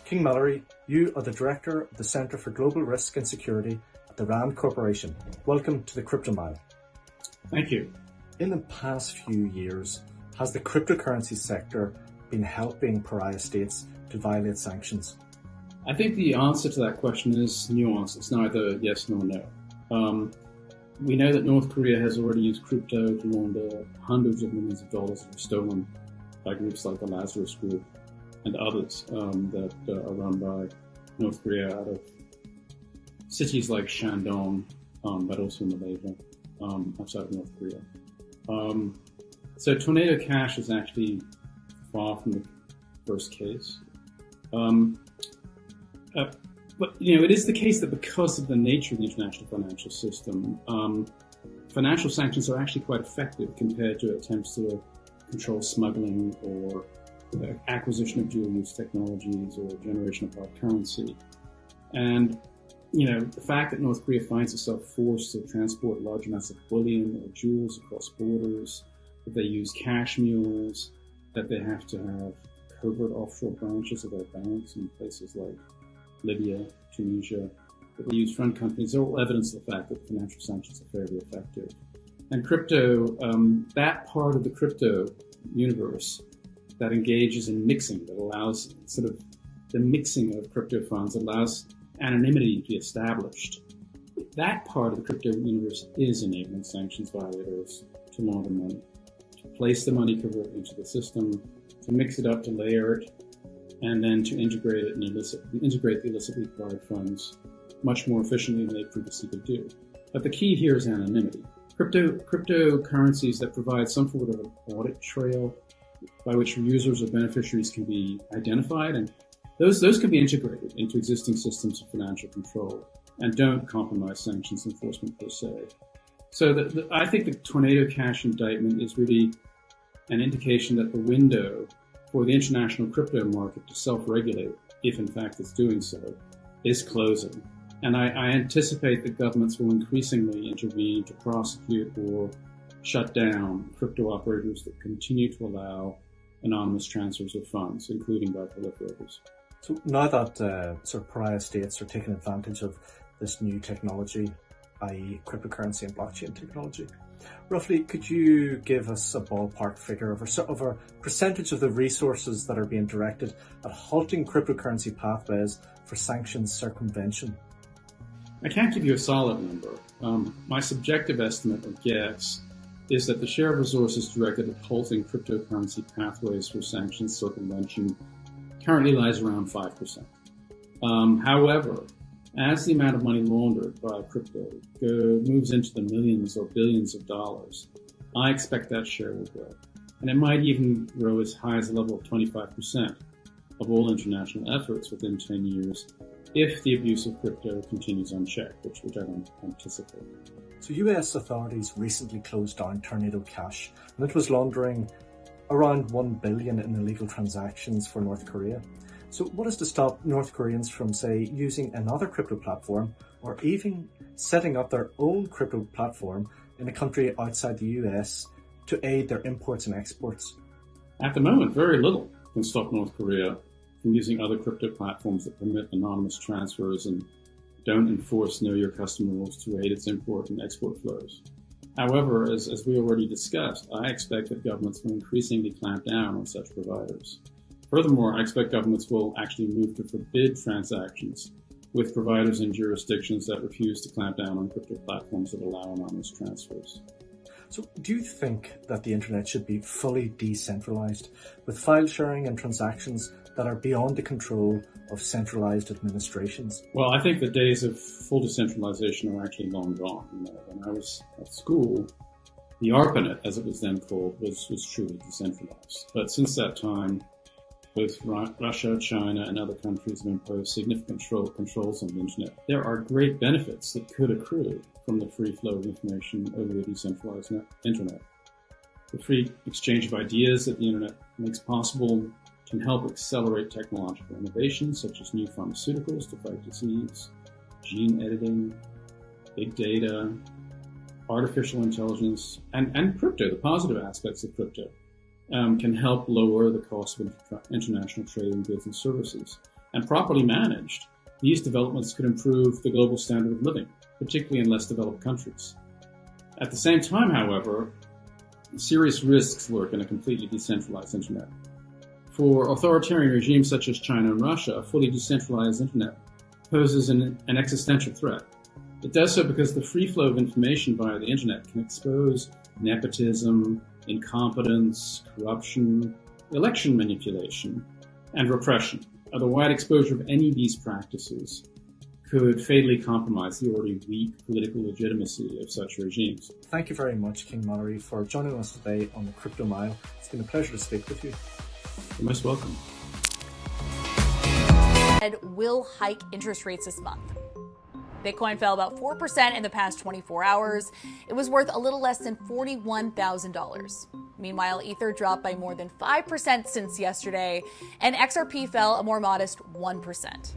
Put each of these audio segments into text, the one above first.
King Mallory, you are the Director of the Centre for Global Risk and Security at the RAND Corporation. Welcome to the Crypto Mile. Thank you. In the past few years, has the cryptocurrency sector been helping pariah states to violate sanctions? I think the answer to that question is nuanced. It's neither yes nor no. We know that North Korea has already used crypto to launder hundreds of millions of dollars that were stolen by groups like the Lazarus Group and others that are run by North Korea out of cities like Shandong, but also Malaysia, outside of North Korea. So Tornado Cash is actually far from the first case. But, it is the case that because of the nature of the international financial system, financial sanctions are actually quite effective compared to attempts to control smuggling or the acquisition of dual-use technologies or generation of hard currency. And, the fact that North Korea finds itself forced to transport large amounts of bullion or jewels across borders, that they use cash mules, that they have to have covert offshore branches of their banks in places like Libya, Tunisia, that they use front companies, are all evidence of the fact that financial sanctions are fairly effective. And crypto, that part of the crypto universe that engages in mixing, that allows sort of the mixing of crypto funds, allows anonymity to be established. That part of the crypto universe is enabling sanctions violators to launder money, to place the money covertly into the system, to mix it up, to layer it, and then to integrate it and integrate the illicitly acquired funds much more efficiently than they previously could do. But the key here is anonymity. Cryptocurrencies that provide some sort of an audit trail by which users or beneficiaries can be identified, and those can be integrated into existing systems of financial control and don't compromise sanctions enforcement per se. So I think the Tornado Cash indictment is really an indication that the window for the international crypto market to self-regulate, if in fact it's doing so, is closing. And I anticipate that governments will increasingly intervene to prosecute or shut down crypto operators that continue to allow anonymous transfers of funds, including by proliferators. So now that sort of pariah states are taking advantage of this new technology, i.e. cryptocurrency and blockchain technology, roughly, could you give us a ballpark figure of a percentage of the resources that are being directed at halting cryptocurrency pathways for sanctions circumvention? I can't give you a solid number. My subjective estimate or guess is that the share of resources directed at halting cryptocurrency pathways for sanctions circumvention currently lies around 5%. However, as the amount of money laundered by crypto moves into the millions or billions of dollars, I expect that share will grow. And it might even grow as high as a level of 25% of all international efforts within 10 years if the abuse of crypto continues unchecked, which I don't anticipate. So US authorities recently closed down Tornado Cash, and it was laundering around $1 billion in illegal transactions for North Korea. So what is to stop North Koreans from, say, using another crypto platform or even setting up their own crypto platform in a country outside the US to aid their imports and exports? At the moment, very little can stop North Korea from using other crypto platforms that permit anonymous transfers and don't enforce know your customer rules to aid its import and export flows. However, as we already discussed, I expect that governments will increasingly clamp down on such providers. Furthermore, I expect governments will actually move to forbid transactions with providers in jurisdictions that refuse to clamp down on crypto platforms that allow anonymous transfers. So do you think that the internet should be fully decentralized, with file sharing and transactions that are beyond the control of centralized administrations? Well, I think the days of full decentralization are actually long gone. When I was at school, the ARPANET, as it was then called, was truly decentralized. But since that time, both Russia, China, and other countries have imposed significant controls on the internet. There are great benefits that could accrue from the free flow of information over the decentralized internet. The free exchange of ideas that the internet makes possible can help accelerate technological innovations such as new pharmaceuticals to fight disease, gene editing, big data, artificial intelligence, and crypto, the positive aspects of crypto. Can help lower the cost of international trade in goods and services. And properly managed, these developments could improve the global standard of living, particularly in less developed countries. At the same time, however, serious risks lurk in a completely decentralized internet. For authoritarian regimes such as China and Russia, a fully decentralized internet poses an existential threat. It does so because the free flow of information via the internet can expose nepotism, incompetence, corruption, election manipulation, and repression. The wide exposure of any of these practices could fatally compromise the already weak political legitimacy of such regimes. Thank you very much, King Mallory, for joining us today on the Crypto Mile. It's been a pleasure to speak with you. You're most welcome. Fed will hike interest rates this month. Bitcoin fell about 4% in the past 24 hours. It was worth a little less than $41,000. Meanwhile, Ether dropped by more than 5% since yesterday, and XRP fell a more modest 1%.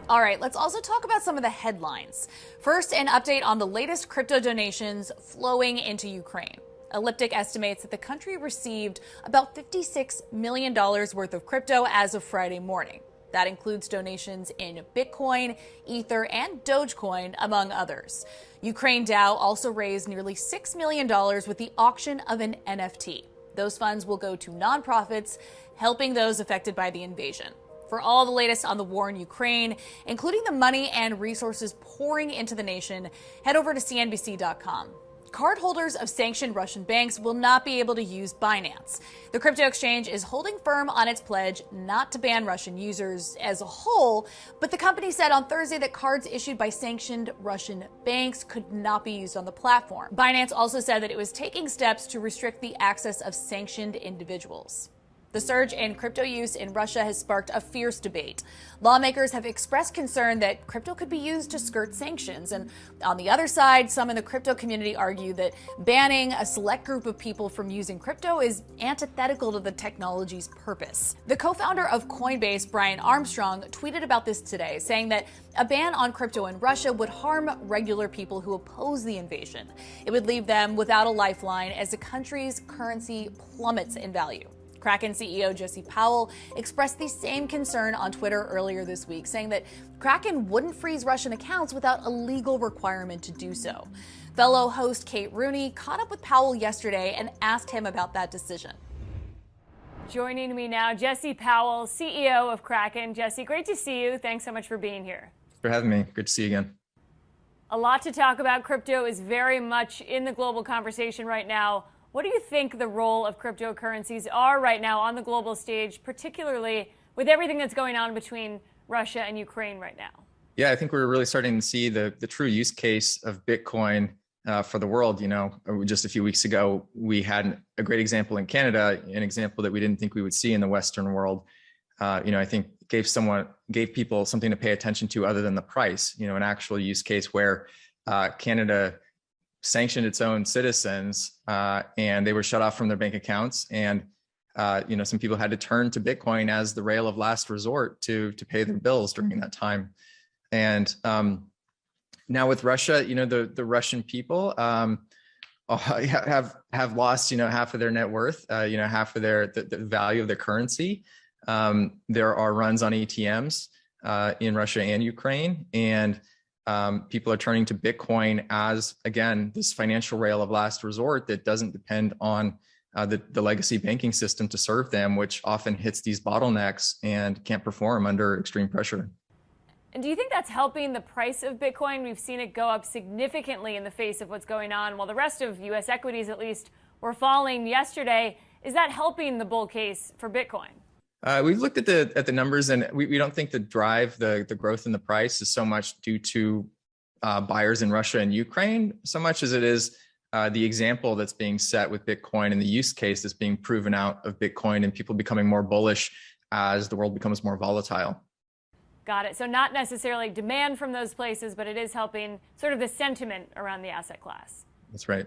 All right, let's also talk about some of the headlines. First, an update on the latest crypto donations flowing into Ukraine. Elliptic estimates that the country received about $56 million worth of crypto as of Friday morning. That includes donations in Bitcoin, Ether, and Dogecoin, among others. Ukraine DAO also raised nearly $6 million with the auction of an NFT. Those funds will go to nonprofits helping those affected by the invasion. For all the latest on the war in Ukraine, including the money and resources pouring into the nation, head over to CNBC.com. Cardholders of sanctioned Russian banks will not be able to use Binance. The crypto exchange is holding firm on its pledge not to ban Russian users as a whole, but the company said on Thursday that cards issued by sanctioned Russian banks could not be used on the platform. Binance also said that it was taking steps to restrict the access of sanctioned individuals. The surge in crypto use in Russia has sparked a fierce debate. Lawmakers have expressed concern that crypto could be used to skirt sanctions. And on the other side, some in the crypto community argue that banning a select group of people from using crypto is antithetical to the technology's purpose. The co-founder of Coinbase, Brian Armstrong, tweeted about this today, saying that a ban on crypto in Russia would harm regular people who oppose the invasion. It would leave them without a lifeline as the country's currency plummets in value. Kraken CEO Jesse Powell expressed the same concern on Twitter earlier this week, saying that Kraken wouldn't freeze Russian accounts without a legal requirement to do so. Fellow host Kate Rooney caught up with Powell yesterday and asked him about that decision. Joining me now, Jesse Powell, CEO of Kraken. Jesse, great to see you. Thanks so much for being here. Thanks for having me. Good to see you again. A lot to talk about. Crypto is very much in the global conversation right now. What do you think the role of cryptocurrencies are right now on the global stage, particularly with everything that's going on between Russia and Ukraine right now? Yeah, I think we're really starting to see the true use case of Bitcoin for the world. You know, just a few weeks ago, we had a great example in Canada, an example that we didn't think we would see in the Western world. I think gave people something to pay attention to other than the price, an actual use case where Canada sanctioned its own citizens and they were shut off from their bank accounts. And, some people had to turn to Bitcoin as the rail of last resort to pay their bills during that time. And now with Russia, the Russian people have lost, half of their net worth, half of the value of their currency. There are runs on ATMs in Russia and Ukraine, and people are turning to Bitcoin as, again, this financial rail of last resort that doesn't depend on the legacy banking system to serve them, which often hits these bottlenecks and can't perform under extreme pressure. And do you think that's helping the price of Bitcoin? We've seen it go up significantly in the face of what's going on, while the rest of U.S. equities, at least, were falling yesterday. Is that helping the bull case for Bitcoin? We've looked at the numbers, and we don't think the growth in the price is so much due to buyers in Russia and Ukraine, so much as it is the example that's being set with Bitcoin and the use case that's being proven out of Bitcoin and people becoming more bullish as the world becomes more volatile. Got it. So not necessarily demand from those places, but it is helping sort of the sentiment around the asset class. That's right.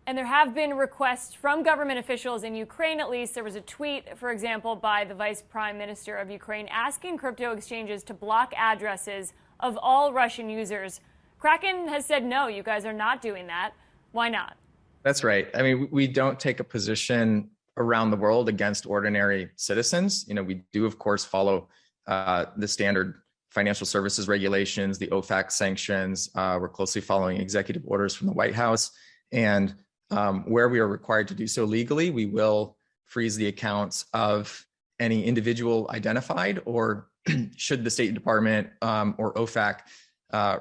And there have been requests from government officials in Ukraine, at least. There was a tweet, for example, by the Vice Prime Minister of Ukraine asking crypto exchanges to block addresses of all Russian users. Kraken has said, no, you guys are not doing that. Why not? That's right. I mean, we don't take a position around the world against ordinary citizens. We do, of course, follow the standard financial services regulations, the OFAC sanctions. We're closely following executive orders from the White House. And where we are required to do so legally, we will freeze the accounts of any individual identified, or should the State Department or OFAC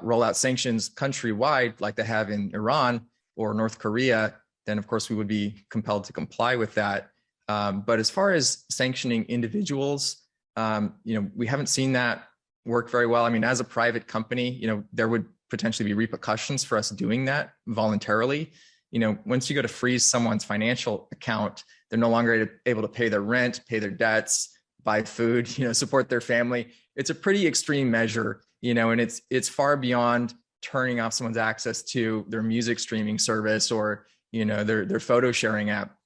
roll out sanctions countrywide like they have in Iran or North Korea, then of course we would be compelled to comply with that. But as far as sanctioning individuals, we haven't seen that work very well. I mean, as a private company, there would potentially be repercussions for us doing that voluntarily. Once you go to freeze someone's financial account, they're no longer able to pay their rent, pay their debts, buy food, support their family. It's a pretty extreme measure, and it's far beyond turning off someone's access to their music streaming service or, their photo sharing app.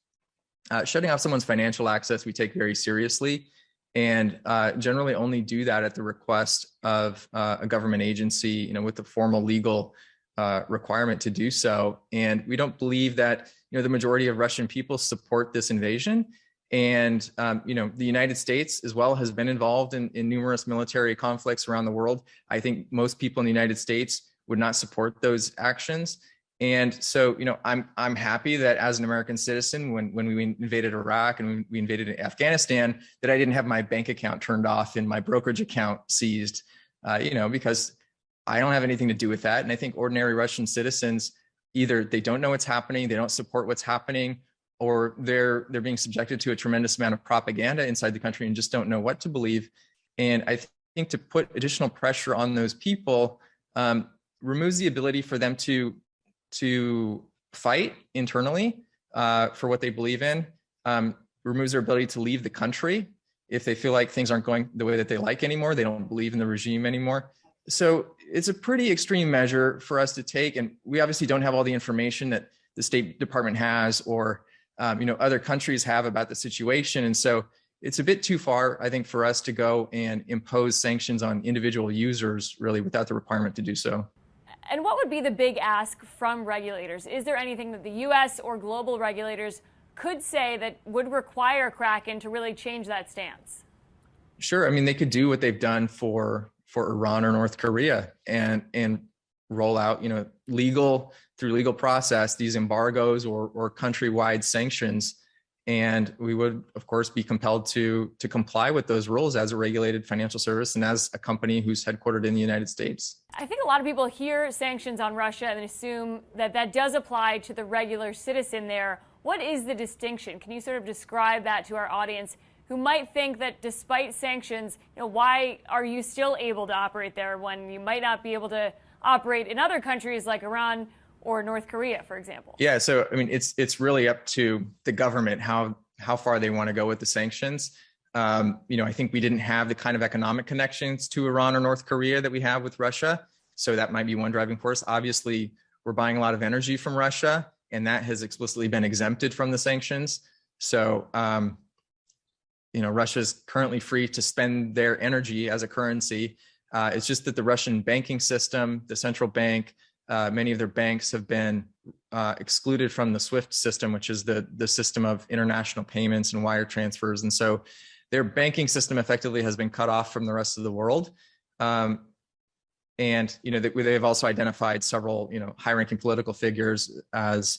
Shutting off someone's financial access, we take very seriously, and generally only do that at the request of a government agency, with the formal legal requirement to do so. And we don't believe that, the majority of Russian people support this invasion. And, the United States as well has been involved in numerous military conflicts around the world. I think most people in the United States would not support those actions. And so, I'm happy that as an American citizen, when we invaded Iraq and we invaded Afghanistan, that I didn't have my bank account turned off and my brokerage account seized, because I don't have anything to do with that. And I think ordinary Russian citizens, either they don't know what's happening, they don't support what's happening, or they're being subjected to a tremendous amount of propaganda inside the country and just don't know what to believe. And I think to put additional pressure on those people removes the ability for them to fight internally for what they believe in, removes their ability to leave the country if they feel like things aren't going the way that they like anymore. They don't believe in the regime anymore. So it's a pretty extreme measure for us to take. And we obviously don't have all the information that the State Department has or other countries have about the situation. And so it's a bit too far, I think, for us to go and impose sanctions on individual users really without the requirement to do so. And what would be the big ask from regulators? Is there anything that the U.S. or global regulators could say that would require Kraken to really change that stance? Sure. I mean, they could do what they've done for Iran or North Korea and roll out, through legal process, these embargoes or countrywide sanctions. And we would, of course, be compelled to comply with those rules as a regulated financial service and as a company who's headquartered in the United States. I think a lot of people hear sanctions on Russia and assume that that does apply to the regular citizen there. What is the distinction? Can you sort of describe that to our audience who might think that despite sanctions, why are you still able to operate there when you might not be able to operate in other countries like Iran or North Korea, for example? Yeah, so I mean, it's really up to the government how far they want to go with the sanctions. I think we didn't have the kind of economic connections to Iran or North Korea that we have with Russia. So that might be one driving force. Obviously, we're buying a lot of energy from Russia, and that has explicitly been exempted from the sanctions. So, Russia's currently free to spend their energy as a currency. It's just that the Russian banking system, the central bank, many of their banks have been excluded from the SWIFT system, which is the system of international payments and wire transfers. And so their banking system effectively has been cut off from the rest of the world. And they've also identified several, high-ranking political figures as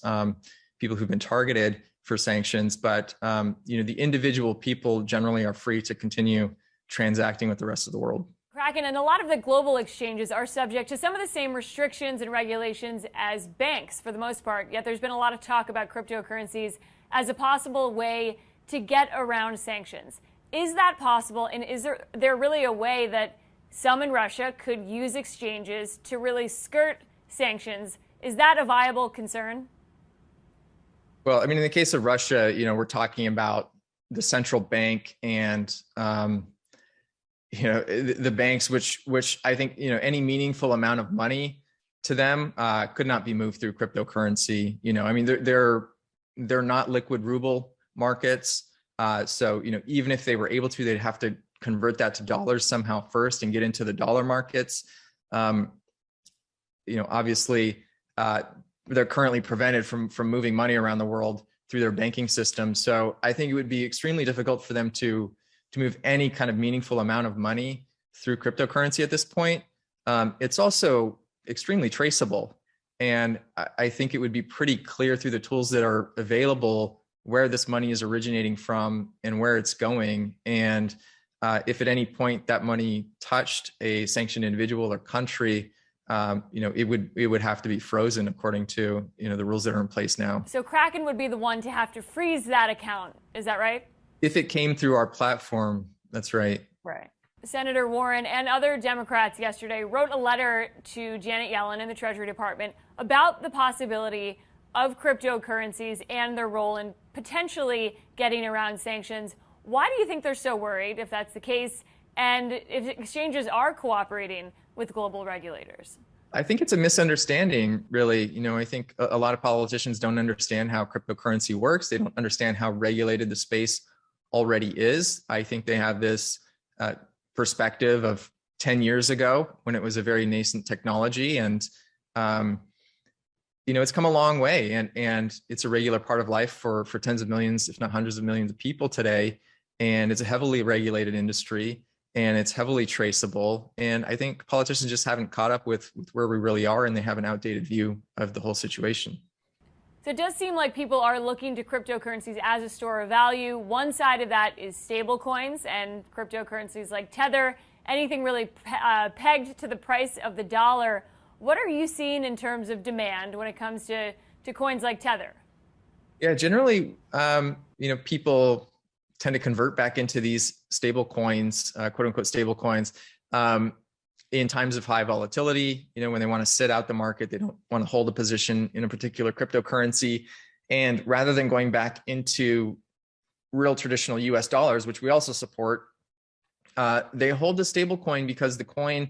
people who've been targeted for sanctions. But, the individual people generally are free to continue transacting with the rest of the world. Kraken and a lot of the global exchanges are subject to some of the same restrictions and regulations as banks for the most part. Yet there's been a lot of talk about cryptocurrencies as a possible way to get around sanctions. Is that possible? And is there really a way that some in Russia could use exchanges to really skirt sanctions? Is that a viable concern? Well, I mean, in the case of Russia, we're talking about the central bank and, the banks, which I think, any meaningful amount of money to them could not be moved through cryptocurrency. I mean, they're not liquid ruble markets. So, even if they were able to, they'd have to convert that to dollars somehow first and get into the dollar markets. Obviously, they're currently prevented from moving money around the world through their banking system. So I think it would be extremely difficult for them to move any kind of meaningful amount of money through cryptocurrency at this point. It's also extremely traceable. And I think it would be pretty clear through the tools that are available where this money is originating from and where it's going. And if at any point that money touched a sanctioned individual or country, it would have to be frozen according to the rules that are in place now. So Kraken would be the one to have to freeze that account. Is that right? If it came through our platform, that's right. Right. Senator Warren and other Democrats yesterday wrote a letter to Janet Yellen in the Treasury Department about the possibility of cryptocurrencies and their role in potentially getting around sanctions. Why do you think they're so worried, if that's the case, and if exchanges are cooperating with global regulators? I think it's a misunderstanding, really. I think a lot of politicians don't understand how cryptocurrency works. They don't understand how regulated the space already is. I think they have this perspective of 10 years ago when it was a very nascent technology, and it's come a long way, and it's a regular part of life for tens of millions, if not hundreds of millions of people today. And it's a heavily regulated industry, and it's heavily traceable. And I think politicians just haven't caught up with where we really are, and they have an outdated view of the whole situation. So it does seem like people are looking to cryptocurrencies as a store of value. One side of that is stable coins and cryptocurrencies like Tether, anything really pegged to the price of the dollar. What are you seeing in terms of demand when it comes to coins like Tether? Yeah, generally, people tend to convert back into these stable coins, quote unquote stable coins, in times of high volatility, when they want to sit out the market, they don't want to hold a position in a particular cryptocurrency. And rather than going back into real traditional US dollars, which we also support, they hold the stable coin because the coin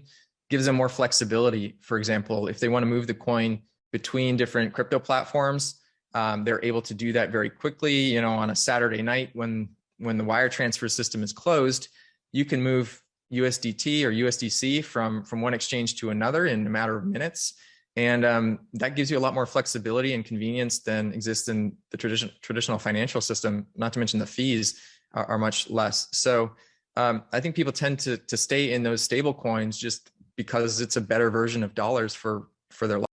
gives them more flexibility. For example, if they want to move the coin between different crypto platforms, they're able to do that very quickly. On a Saturday night when the wire transfer system is closed, you can move USDT or USDC from one exchange to another in a matter of minutes. And that gives you a lot more flexibility and convenience than exists in the traditional financial system, not to mention the fees are much less. So I think people tend to stay in those stable coins just because it's a better version of dollars for their life.